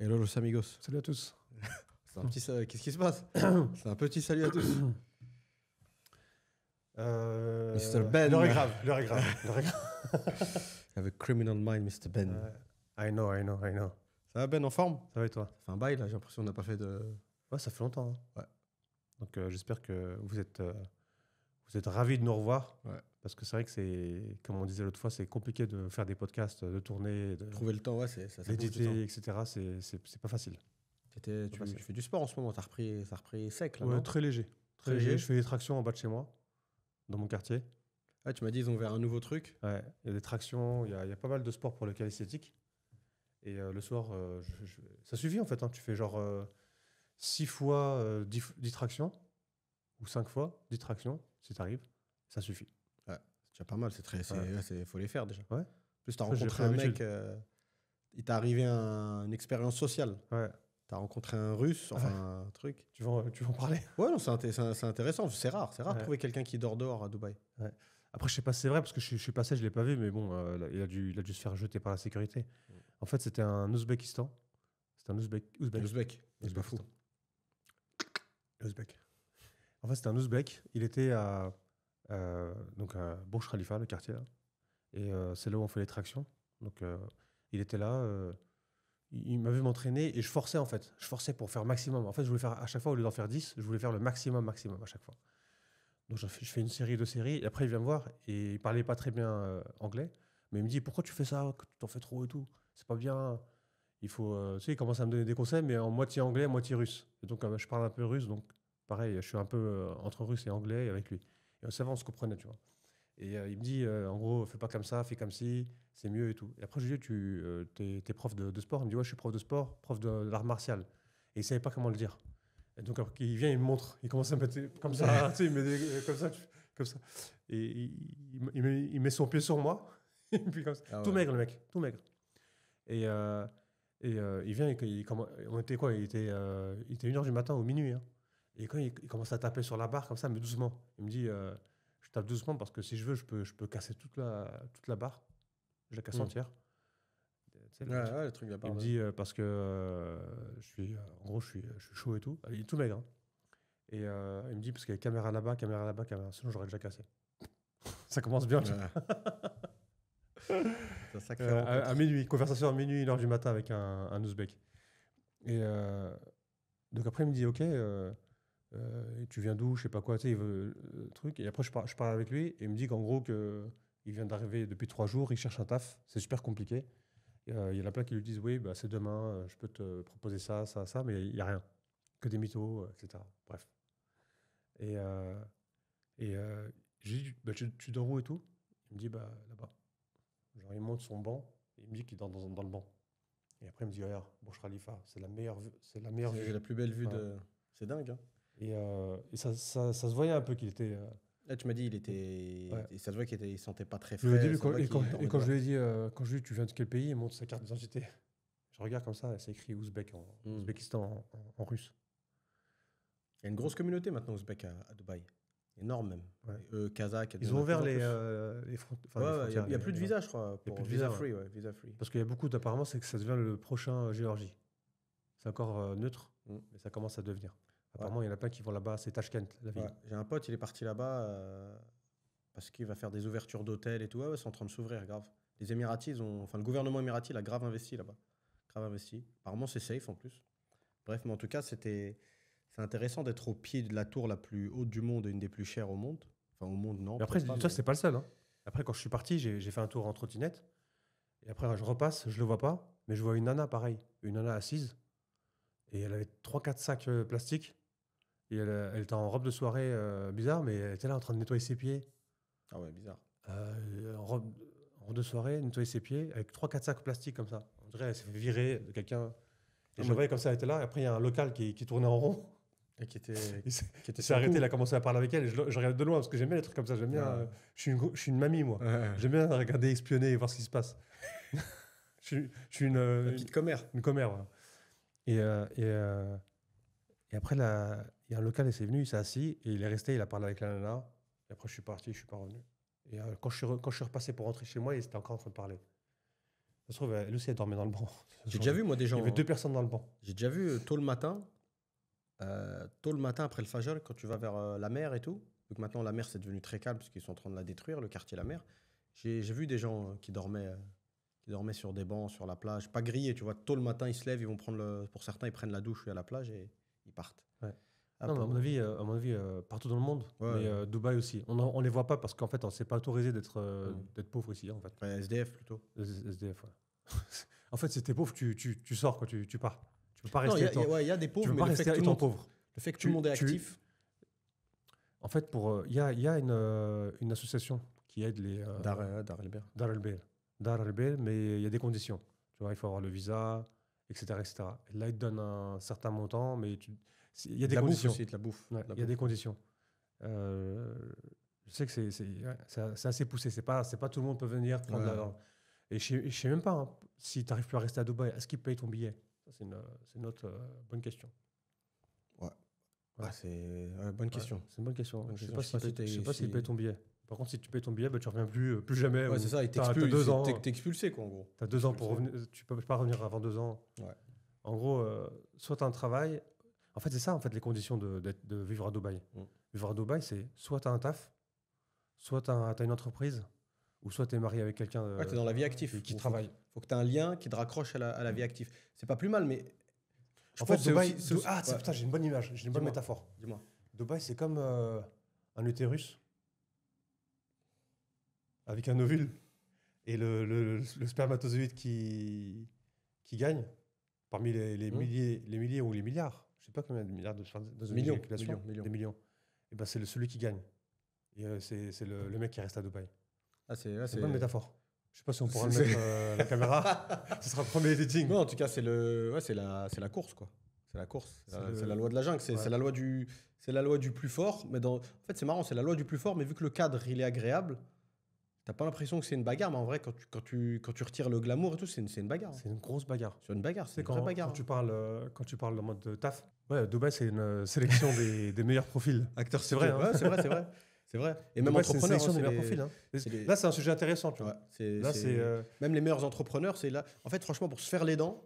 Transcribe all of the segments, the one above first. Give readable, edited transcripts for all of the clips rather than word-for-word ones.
Hello los amigos. Salut à tous. C'est un petit qu'est-ce qui se passe? C'est un petit salut à tous. Mr. Ben. L'heure est grave, l'heure est grave. L'heure est grave. Avec Criminal Mind, Mr. Ben. I know. Ça va Ben, en forme? Ça va et toi? Ça fait un bail là, j'ai l'impression qu'on n'a pas fait de... Ouais, ça fait longtemps. Hein. Ouais. Donc j'espère que vous êtes ravis de nous revoir. Ouais. Parce que c'est vrai que c'est, comme on disait l'autre fois, c'est compliqué de faire des podcasts, de tourner, Trouver le temps, ouais, ça bouge du temps. d'éditer, etc. C'est pas facile. Tu fais du sport en ce moment, ça a repris sec là, Ouais, non? très léger. Très léger. Je fais des tractions en bas de chez moi, dans mon quartier. Ah, tu m'as dit ils ont ouvert un nouveau truc. Ouais, il y a des tractions, il y a pas mal de sports pour le cas esthétique. Et le soir, ça suffit en fait. Hein. Tu fais genre 6 fois 10 tractions ou 5 fois 10 tractions, si tu arrives, ça suffit. Ouais, c'est déjà pas mal, faut les faire déjà. Ouais. En plus, tu as Ça, j'ai rencontré pris un mec, l'habitude. il t'est arrivé une expérience sociale. Ouais. Tu as rencontré un russe, enfin un truc. Tu vas en parler? Ouais, non, c'est intéressant. C'est rare de Ouais. trouver quelqu'un qui dort dehors à Dubaï. Ouais. Après, je sais pas si c'est vrai parce que je suis passé, je l'ai pas vu, mais bon, il a dû se faire jeter par la sécurité. En fait, c'était un Ouzbékistan. C'était un Ouzbek. C'est pas fou. Ouzbek. En fait, c'était un Ouzbek. Il était à Burj Khalifa, le quartier là. Et c'est là où on fait les tractions. Donc, il était là. Il m'a vu m'entraîner et je forçais en fait. Je forçais pour faire maximum. En fait, je voulais faire à chaque fois, au lieu d'en faire 10, je voulais faire le maximum à chaque fois. Donc, je fais une série, 2 séries. Et après, il vient me voir et il parlait pas très bien anglais. Mais il me dit, pourquoi tu fais ça? Tu t'en fais trop et tout. C'est pas bien. Il faut. Tu sais, il commence à me donner des conseils, mais en moitié anglais, moitié russe. Et donc, je parle un peu russe. Donc, pareil, je suis un peu entre russe et anglais avec lui. Et ça va, on se comprenait, tu vois. Et il me dit, en gros, fais pas comme ça, fais comme ci, c'est mieux et tout. Et après, je lui dis, t'es prof de sport? Il me dit, ouais, je suis prof de sport, prof de l'art martial. Et il savait pas comment le dire. Et donc, après, il vient, il me montre. Il commence à me mettre comme ça, tu sais, il me met comme ça, comme ça. Et il met son pied sur moi. Et puis comme ça. Ah ouais. Tout maigre, le mec, tout maigre. Et il vient, on était quoi? Il était 1h du matin ou minuit. Hein. Et quand il commence à taper sur la barre comme ça, mais doucement, il me dit, je tape doucement parce que si je veux, je peux casser toute la barre. Je la casse entière. Tu sais, Le truc là-bas. il me dit, parce que en gros, je suis chaud et tout. Il est tout maigre. Hein. Et il me dit, parce qu'il y a caméra là-bas, sinon j'aurais déjà cassé. Ça commence bien. C'est sacré. À minuit, conversation à minuit, 1h du matin avec un Ouzbek. Et donc après, il me dit, ok, tu viens d'où, je sais pas quoi, tu sais, il veut le truc. Et après, je parle avec lui et il me dit qu'en gros, il vient d'arriver depuis 3 jours, il cherche un taf, c'est super compliqué. Il y en a plein qui lui disent, oui, bah, c'est demain, je peux te proposer ça, mais il n'y a rien. Que des mythos, etc. Bref. Et je lui dis, bah, tu dors où et tout? Il me dit, bah, là-bas. Genre, il monte son banc, et il me dit qu'il dort dans le banc. Et après, il me dit, regarde, Burj Khalifa, c'est la meilleure vue. C'est la meilleure vue. C'est la plus belle vue Ouais. de... C'est dingue, hein. Et ça se voyait un peu qu'il était... Là, tu m'as dit, il était... Ouais. Et ça se voit qu'il ne sentait pas très Au frais. début, ça se voit qu'il dormait quand je pas. lui ai dit, quand je lui ai dit, tu viens de quel pays, il montre sa carte d'identité. Je regarde comme ça, c'est écrit Ouzbek, Ouzbékistan en russe. Il y a une grosse communauté maintenant ouzbek à Dubaï. Énorme même. Ouais. Kazakh. Ils ont ouvert les frontières. Il n'y a plus de visa, je crois. Il y a Pour plus de visa, free, ouais, visa free. Parce qu'il y a beaucoup apparemment, c'est que ça devient le prochain Géorgie. C'est encore neutre, mais ça commence à devenir. Apparemment, il y en a plein qui vont là-bas, c'est Tashkent, la ville. Ouais. J'ai un pote, il est parti là-bas parce qu'il va faire des ouvertures d'hôtels et tout. Ouais, c'est en train de s'ouvrir, grave. Les Émiratis, le gouvernement émirati, il a grave investi là-bas. Grave investi. Apparemment, c'est safe en plus. Bref, mais en tout cas, c'est intéressant d'être au pied de la tour la plus haute du monde et une des plus chères au monde. Enfin, au monde, non. Mais après, pas, ça, c'est pas le seul. Hein. Après, quand je suis parti, j'ai fait un tour en trottinette. Et après, je repasse, je le vois pas, mais je vois une nana pareil. Une nana assise. Et elle avait 3-4 sacs plastiques. Et elle était en robe de soirée bizarre, mais elle était là en train de nettoyer ses pieds. Ah ouais, bizarre. En robe de soirée, nettoyer ses pieds avec 3-4 sacs plastiques comme ça. On dirait qu'elle s'est fait virer de quelqu'un. Et je voyais comme ça, elle était là. Et après, il y a un local qui tournait en rond. Et qui était Il s'est arrêté, il a commencé à parler avec elle. Et je regarde de loin parce que j'aime bien les trucs comme ça. J'aime bien. Je suis une mamie, moi. J'aime bien regarder, espionner et voir ce qui se passe. je suis une petite commère. Une commère, voilà. Et après, il y a un local, il s'est venu, il s'est assis et il est resté, il a parlé avec la nana. Et après, je suis parti, je suis pas revenu. Et quand je suis repassé pour rentrer chez moi, il était encore en train de parler. Ça se trouve, elle aussi, elle dormait dans le banc. J'ai déjà vu, moi, des Il y gens. avait 2 personnes dans le banc. J'ai déjà vu tôt le matin après le Fajr, quand tu vas vers la mer et tout. Donc maintenant, la mer, c'est devenu très calme parce qu'ils sont en train de la détruire, le quartier La Mer. J'ai vu des gens qui dormaient sur des bancs, sur la plage, pas grillés, tu vois. Tôt le matin, ils se lèvent, ils vont prendre pour certains, ils prennent la douche à la plage et ils partent. Ouais. Ah, Non, mais pour- à mon avis partout dans le monde, Ouais. mais Dubaï aussi. On les voit pas parce qu'en fait, on s'est pas autorisé d'être pauvre ici, en fait. Ouais, SDF plutôt. Les SDF, ouais. En fait, si t'es pauvre, tu sors, quoi, tu pars. Tu peux pas Non, rester. il y a des Tu pauvres, peux mais pas le fait rester que tout le étant monde, pauvre. le fait que tout le monde est Tu- actif. En fait, il y a une association qui aide les Dar el-Ber. Dar el-Bel, mais il y a des conditions. Tu vois, il faut avoir le visa, etc., etc. Et là, ils te donnent un certain montant, mais il y a De des la bouffe conditions. aussi, de la bouffe. Ouais, De la il y a des bouffe. conditions. Je sais que c'est assez poussé. C'est pas tout le monde peut venir prendre Ouais. Et je sais même pas hein, si tu n'arrives plus à rester à Dubaï, est-ce qu'ils payent ton billet? Ça, c'est une autre bonne question. Ah, c'est bonne question. Ouais, c'est une bonne question. Bonne Je sais question. pas Je sais pas je sais si pas s'ils si- payent ton billet. Par contre, si tu payes ton billet, bah, tu reviens plus jamais. Ouais, ou c'est ça, ils t'as t'expulsent. 2 ans. T'es expulsé, quoi, en gros. Tu as 2 ans pour Expulsé. revenir. Tu peux pas revenir avant 2 ans. Ouais. En gros, soit tu as un travail. En fait, c'est ça, en fait, les conditions de vivre à Dubaï. Mm. Vivre à Dubaï, c'est soit tu as un taf, soit tu as une entreprise, ou soit tu es marié avec quelqu'un Ouais, t'es dans la vie active. qui Faut- travaille. Faut que tu aies un lien qui te raccroche à la vie active. C'est pas plus mal, mais. Je En pense fait, que c'est Dubaï. aussi- c'est aussi- ouais. Putain, j'ai une bonne image, j'ai une bonne Dis-moi. métaphore. Dis-moi. Dubaï, c'est comme un utérus avec un ovule et le spermatozoïde qui gagne parmi les milliers ou les milliards. Je sais pas combien de milliards dans une Millions, éjaculation. millions. Des millions. Et ben c'est celui qui gagne. Et c'est le mec qui reste à Dubaï. Ah, C'est une bonne métaphore. Je sais pas si on pourra le C'est- mettre la caméra. Ce sera le premier editing. Non, en tout cas, c'est la course, quoi. C'est la course. C'est la loi de la jungle. C'est Ouais. c'est la loi du plus fort. Mais en fait, c'est marrant, c'est la loi du plus fort, mais vu que le cadre, il est agréable, t'as pas l'impression que c'est une bagarre. Mais en vrai, quand tu retires le glamour et tout, c'est une bagarre. C'est une grosse bagarre. C'est une bagarre, c'est C'est une vraie bagarre. quand tu parles en mode de taf. Ouais, Dubaï, c'est une sélection des meilleurs profils. Acteur, C'est vrai, hein. Ouais, c'est vrai, c'est vrai. C'est vrai. Et même Dubaï, c'est une entrepreneur. sélection hein, des c'est meilleurs les- profils. Hein. c'est les- Là, c'est un sujet intéressant, tu vois. ouais, Là, c'est. même les meilleurs entrepreneurs, c'est là. En fait, franchement, pour se faire les dents,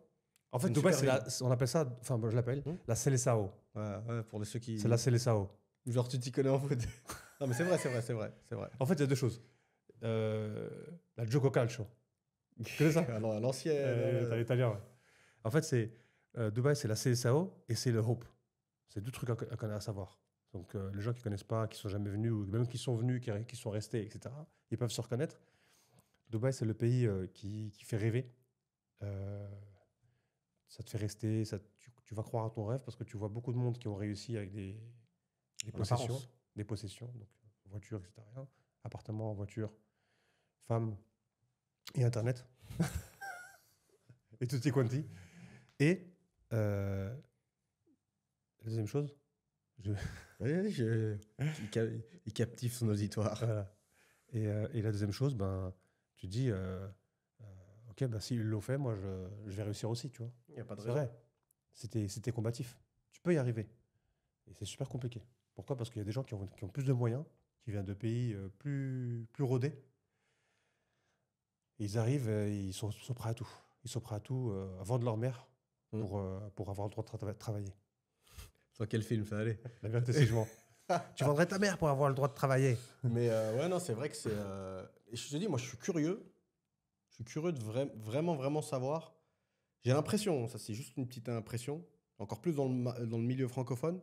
En fait, une Dubaï, super on appelle ça, enfin, moi, je l'appelle la Seleção. ouais, pour ceux qui. C'est la Seleção. Genre, tu t'y connais en foot. Non, mais c'est vrai, c'est vrai, c'est vrai, c'est vrai. En fait, il y a 2 choses. La Gioco Calcio. Tu connais ça Alors, à l'ancienne. T'as l'italien, ouais. En fait, Dubaï, c'est la Seleção et c'est le Hope. C'est 2 trucs à savoir. Donc, les gens qui connaissent pas, qui sont jamais venus, ou même qui sont venus, qui sont restés, etc., ils peuvent se reconnaître. Dubaï, c'est le pays qui fait rêver. Ça te fait rester, tu vas croire à ton rêve parce que tu vois beaucoup de monde qui ont réussi avec des En possessions. apparence. Des possessions, donc voiture, etc. Appartement, voiture, femme et Internet. Et tutti quanti. Et la deuxième chose, Oui, il captive son auditoire. voilà. Et la deuxième chose, ben, tu dis, ok, ben, s'ils l'ont fait, moi, je vais réussir aussi, tu vois. Il n'y a pas de C'est raison. vrai. C'était combatif. Tu peux y arriver. Et c'est super compliqué. Pourquoi? Parce qu'il y a des gens qui ont plus de moyens, qui viennent de pays plus rodés. Et ils arrivent, ils sont prêts à tout. Ils sont prêts à tout, à vendre leur mère pour avoir le droit de travailler. Sur quel film ça allait? La vérité, c'est que je mens. Tu vendrais ta mère pour avoir le droit de travailler. Mais ouais, non, c'est vrai que c'est. Et je te dis, moi, je suis curieux. Je suis curieux de vraiment savoir. J'ai l'impression, ça c'est juste une petite impression, encore plus dans le milieu francophone.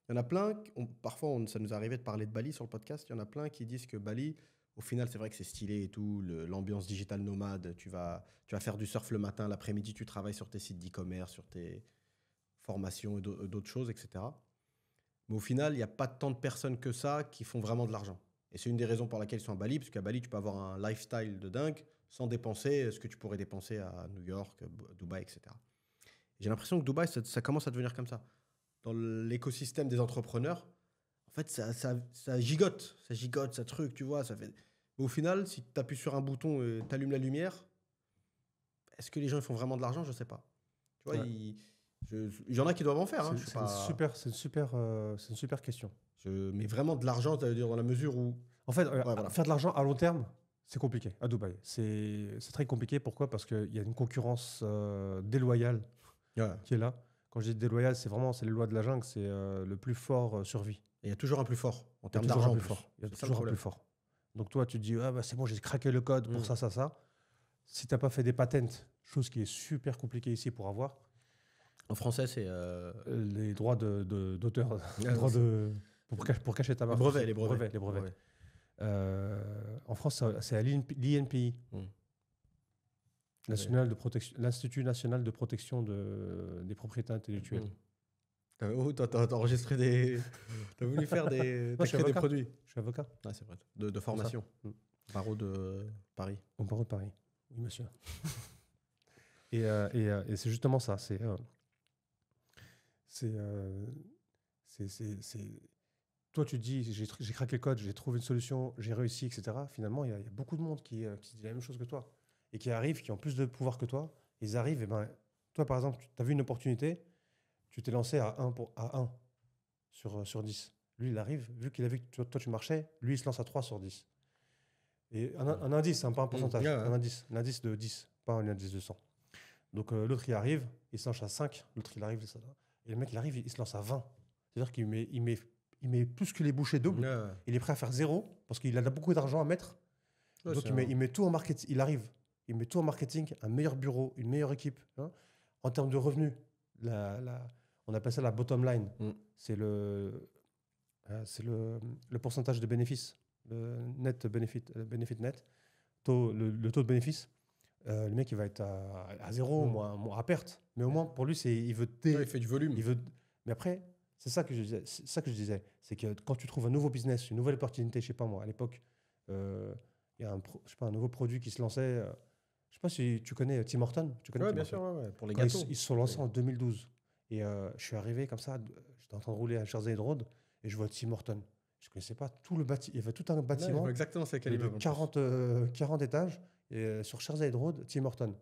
Il y en a plein, parfois ça nous est arrivé de parler de Bali sur le podcast, il y en a plein qui disent que Bali, au final, c'est vrai que c'est stylé et tout, l'ambiance digitale nomade, tu vas faire du surf le matin, l'après-midi, tu travailles sur tes sites d'e-commerce, sur tes formations et d'autres choses, etc. Mais au final, il n'y a pas tant de personnes que ça qui font vraiment de l'argent. Et c'est une des raisons pour laquelle ils sont à Bali, parce qu'à Bali, tu peux avoir un lifestyle de dingue sans dépenser ce que tu pourrais dépenser à New York, Dubaï, etc. J'ai l'impression que Dubaï, ça commence à devenir comme ça. Dans l'écosystème des entrepreneurs, en fait, ça gigote, ça truc, tu vois. Mais au final, si tu appuies sur un bouton et tu allumes la lumière, est-ce que les gens ils font vraiment de l'argent? Je ne sais pas. Tu vois, Ouais. il y en a qui doivent en faire. Hein, je sais pas. C'est une super question. Mais vraiment de l'argent, ça veut dire dans la mesure où. En fait, voilà. faire de l'argent à long terme, C'est compliqué à Dubaï. C'est très compliqué. Pourquoi? Parce qu'il y a une concurrence déloyale Ouais. qui est là. Quand je dis déloyale, c'est les lois de la jungle, c'est le plus fort survit. Et il y a toujours un plus fort en Il y a termes toujours un d'argent. En plus plus. fort. Il y a C'est ça le toujours un problème. plus fort. Donc toi, tu te dis, ah, bah, c'est bon, j'ai craqué le code pour Mm. ça. Si tu n'as pas fait des patents, chose qui est super compliquée ici pour avoir, En français, c'est les droits d'auteur, Ouais, droits c'est- pour cacher ta les marque. brevets, aussi. les brevets. Les brevets. En France, c'est à l'INPI, Mm. l'Institut national de protection des propriétés intellectuelles. T'as enregistré des. T'as voulu faire des. Moi, T'as je suis créé des avocat. produits. Je suis avocat Ah, c'est vrai. De formation. Mm. Barreau de Paris. au barreau de Paris. Oui, monsieur. Et c'est justement ça. Toi, tu te dis, j'ai craqué le code, j'ai trouvé une solution, j'ai réussi, etc. Finalement, il y a beaucoup de monde qui se dit la même chose que toi et qui arrivent, qui ont plus de pouvoir que toi. Ils arrivent, et ben, toi, par exemple, tu as vu une opportunité, tu t'es lancé à 1 sur 10. Lui, il arrive, vu qu'il a vu que toi, tu marchais, lui, il se lance à 3 sur 10. Et un indice, hein, pas un pourcentage, Ouais, ouais. un indice de 10, pas un indice de 100. Donc l'autre, il arrive, il se lance à 5, l'autre, il arrive, et le mec, il arrive, il se lance à 20. C'est-à-dire qu'il met plus que les bouchées doubles. Ouais, ouais. Il est prêt à faire 0 parce qu'il a beaucoup d'argent à mettre. Ouais, Donc c'est il met tout en marketing. Il arrive, il met tout en marketing, un meilleur bureau, une meilleure équipe. Hein. En termes de revenus, on appelle ça la bottom line. Mm. C'est le pourcentage de bénéfice, le net benefit net, le taux de bénéfice. Le mec, il va être à 0, moi, à perte. Mais au moins, pour lui, il veut Ouais, il fait du volume. Mais après, c'est ça que je disais. C'est que quand tu trouves un nouveau business, une nouvelle opportunité, je sais pas moi, à l'époque, il y a un nouveau produit qui se lançait. Je sais pas si tu connais Tim Hortons. Tu connais Ouais, Tim bien Hortons. sûr, ouais, ouais. Pour les Quand gâteaux. ils se sont lancés en 2012. Et je suis arrivé comme ça, j'étais en train de rouler à Sherzade Road et je vois Tim Hortons. Je ne connaissais pas tout le bâtiment. Il y avait tout un Ouais, bâtiment. je vois exactement c'est quel Il y immeuble. avait en plus. 40 étages. Et sur Sherzade Road, Tim Hortons.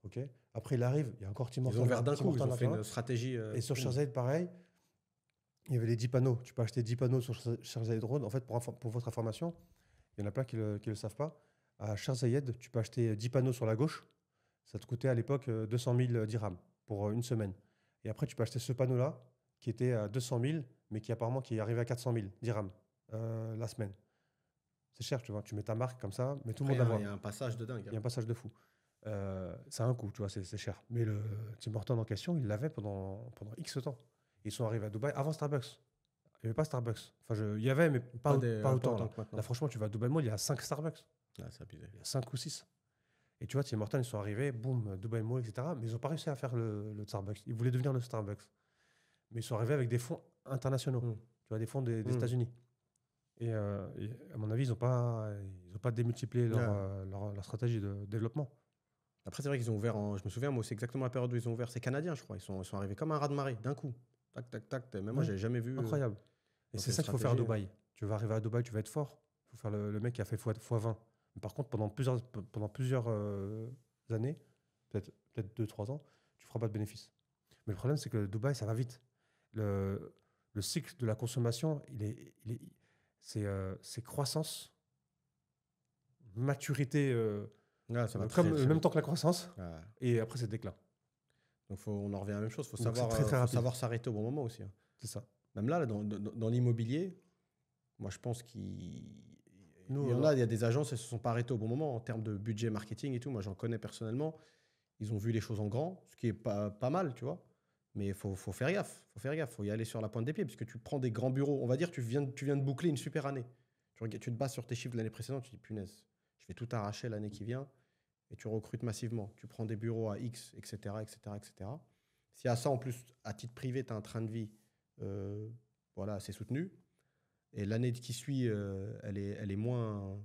Okay. Après, il arrive, il y a encore Tim Hortons. Ils ont ouvert d'un Tim coup, ils Hortons ont fait là-bas. une stratégie. Et sur boum. Sherzade, pareil, il y avait les 10 panneaux. Tu peux acheter 10 panneaux sur Sherzade Road. En fait, pour votre information, il y en a plein qui ne le savent pas. À Sherzade, tu peux acheter 10 panneaux sur la gauche. Ça te coûtait à l'époque 200 000 dirhams pour une semaine. Et après, tu peux acheter ce panneau-là qui était à 200 000, mais qui apparemment qui est arrivé à 400 000 dirhams la semaine. C'est cher, tu vois. Tu mets ta marque comme ça, mais tout le monde la voit. Il y a un passage de dingue. Il y a un passage de fou. Ça a un coût, tu vois, c'est cher. Mais le Tim Hortons en question, il l'avait pendant X temps. Ils sont arrivés à Dubaï avant Starbucks. Il n'y avait pas Starbucks. Enfin, il y avait, mais pas autant. Là. que maintenant. Là, franchement, tu vas à Dubaï Mall, il y a 5 Starbucks. Ah, c'est abusé. Il y a 5 ou 6. Et tu vois, Tim Hortons, ils sont arrivés, boum, Dubaï Mall, etc. Mais ils n'ont pas réussi à faire le Starbucks. Ils voulaient devenir le Starbucks. Mais ils sont arrivés avec des fonds internationaux. Tu vois, des fonds des États-Unis. Et à mon avis, ils n'ont pas démultiplié leur stratégie de développement. Après, c'est vrai qu'ils ont ouvert je me souviens, moi, c'est exactement la période où ils ont ouvert. C'est canadien, je crois. Ils sont arrivés comme un raz-de-marée, d'un coup. Tac, tac, tac. Même moi, j'ai jamais vu. Incroyable. Et donc c'est une ça qu'il faut faire à stratégie, Dubaï. Tu vas arriver à Dubaï, tu vas être fort. Il faut faire le mec qui a fait x20. Mais par contre, pendant plusieurs années, peut-être 2-3 ans, tu ne feras pas de bénéfices. Mais le problème, c'est que Dubaï, ça va vite. Le cycle de la consommation, c'est croissance, maturité, ça va comme très le même vite. temps que la croissance, Ouais. et après, c'est le déclin. Donc, on en revient à la même chose. Il faut Donc, savoir, c'est très, très faut rapide. savoir s'arrêter au bon moment aussi. Hein. C'est ça. Même là, dans l'immobilier, moi, je pense qu'il y a des agences qui ne se sont pas arrêtées au bon moment en termes de budget marketing et tout. Moi, j'en connais personnellement. Ils ont vu les choses en grand, ce qui est pas mal, tu vois. Mais il faut faire gaffe. Il faut y aller sur la pointe des pieds, parce que tu prends des grands bureaux. On va dire, tu viens de boucler une super année. Tu te bases sur tes chiffres de l'année précédente, tu dis, punaise, je vais tout arracher l'année qui vient, et tu recrutes massivement. Tu prends des bureaux à X, etc., etc., etc. Si à ça, en plus, à titre privé, tu as un train de vie assez soutenu, et l'année qui suit, elle est moins...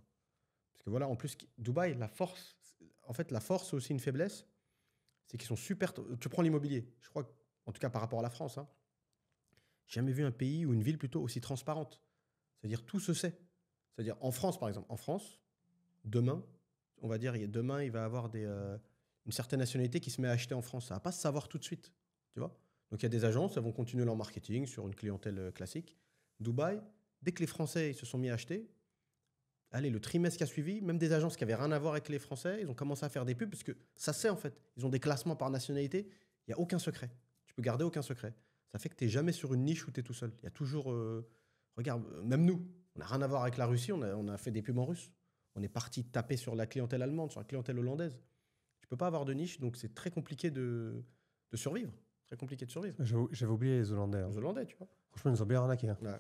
Parce que voilà, en plus, Dubaï, la force, c'est aussi une faiblesse, c'est qu'ils sont super... Tu prends l'immobilier, je crois, en tout cas par rapport à la France, hein, j'ai jamais vu un pays ou une ville plutôt aussi transparente. C'est-à-dire, tout se sait. C'est-à-dire, en France, par exemple, demain, on va dire, demain, il va y avoir une certaine nationalité qui se met à acheter en France. Ça ne va pas se savoir tout de suite, tu vois. Donc, il y a des agences, elles vont continuer leur marketing sur une clientèle classique. Dubaï, dès que les Français ils se sont mis à acheter, allez, le trimestre qui a suivi, même des agences qui avaient rien à voir avec les Français, ils ont commencé à faire des pubs parce que ça c'est en fait. Ils ont des classements par nationalité. Il n'y a aucun secret. Tu peux garder aucun secret. Ça fait que tu n'es jamais sur une niche où tu es tout seul. Il y a toujours. Regarde, même nous, on n'a rien à voir avec la Russie. On a fait des pubs en russe. On est parti taper sur la clientèle allemande, sur la clientèle hollandaise. Tu peux pas avoir de niche, donc c'est très compliqué de survivre. Très compliqué de survivre. J'avais oublié les Hollandais. Hein. Les Hollandais, tu vois. Franchement, ils nous ont bien arnaqué. Hein. Ouais.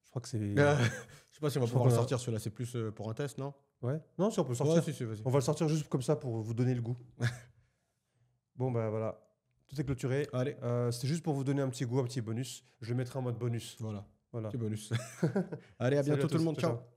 Je crois que c'est. Je sais pas si on va Je pouvoir crois le qu'on a- sortir, celui-là. C'est plus pour un test, non? Ouais. Non, si on peut le sortir. Ouais, si, vas-y. On va le sortir juste comme ça pour vous donner le goût. Bon, bah voilà. Tout est clôturé. Allez, C'était juste pour vous donner un petit goût, un petit bonus. Je le mettrai en mode bonus. voilà. Voilà. Petit bonus. Allez, à Salut bientôt tout le tous. monde. Ciao, Ciao. ciao.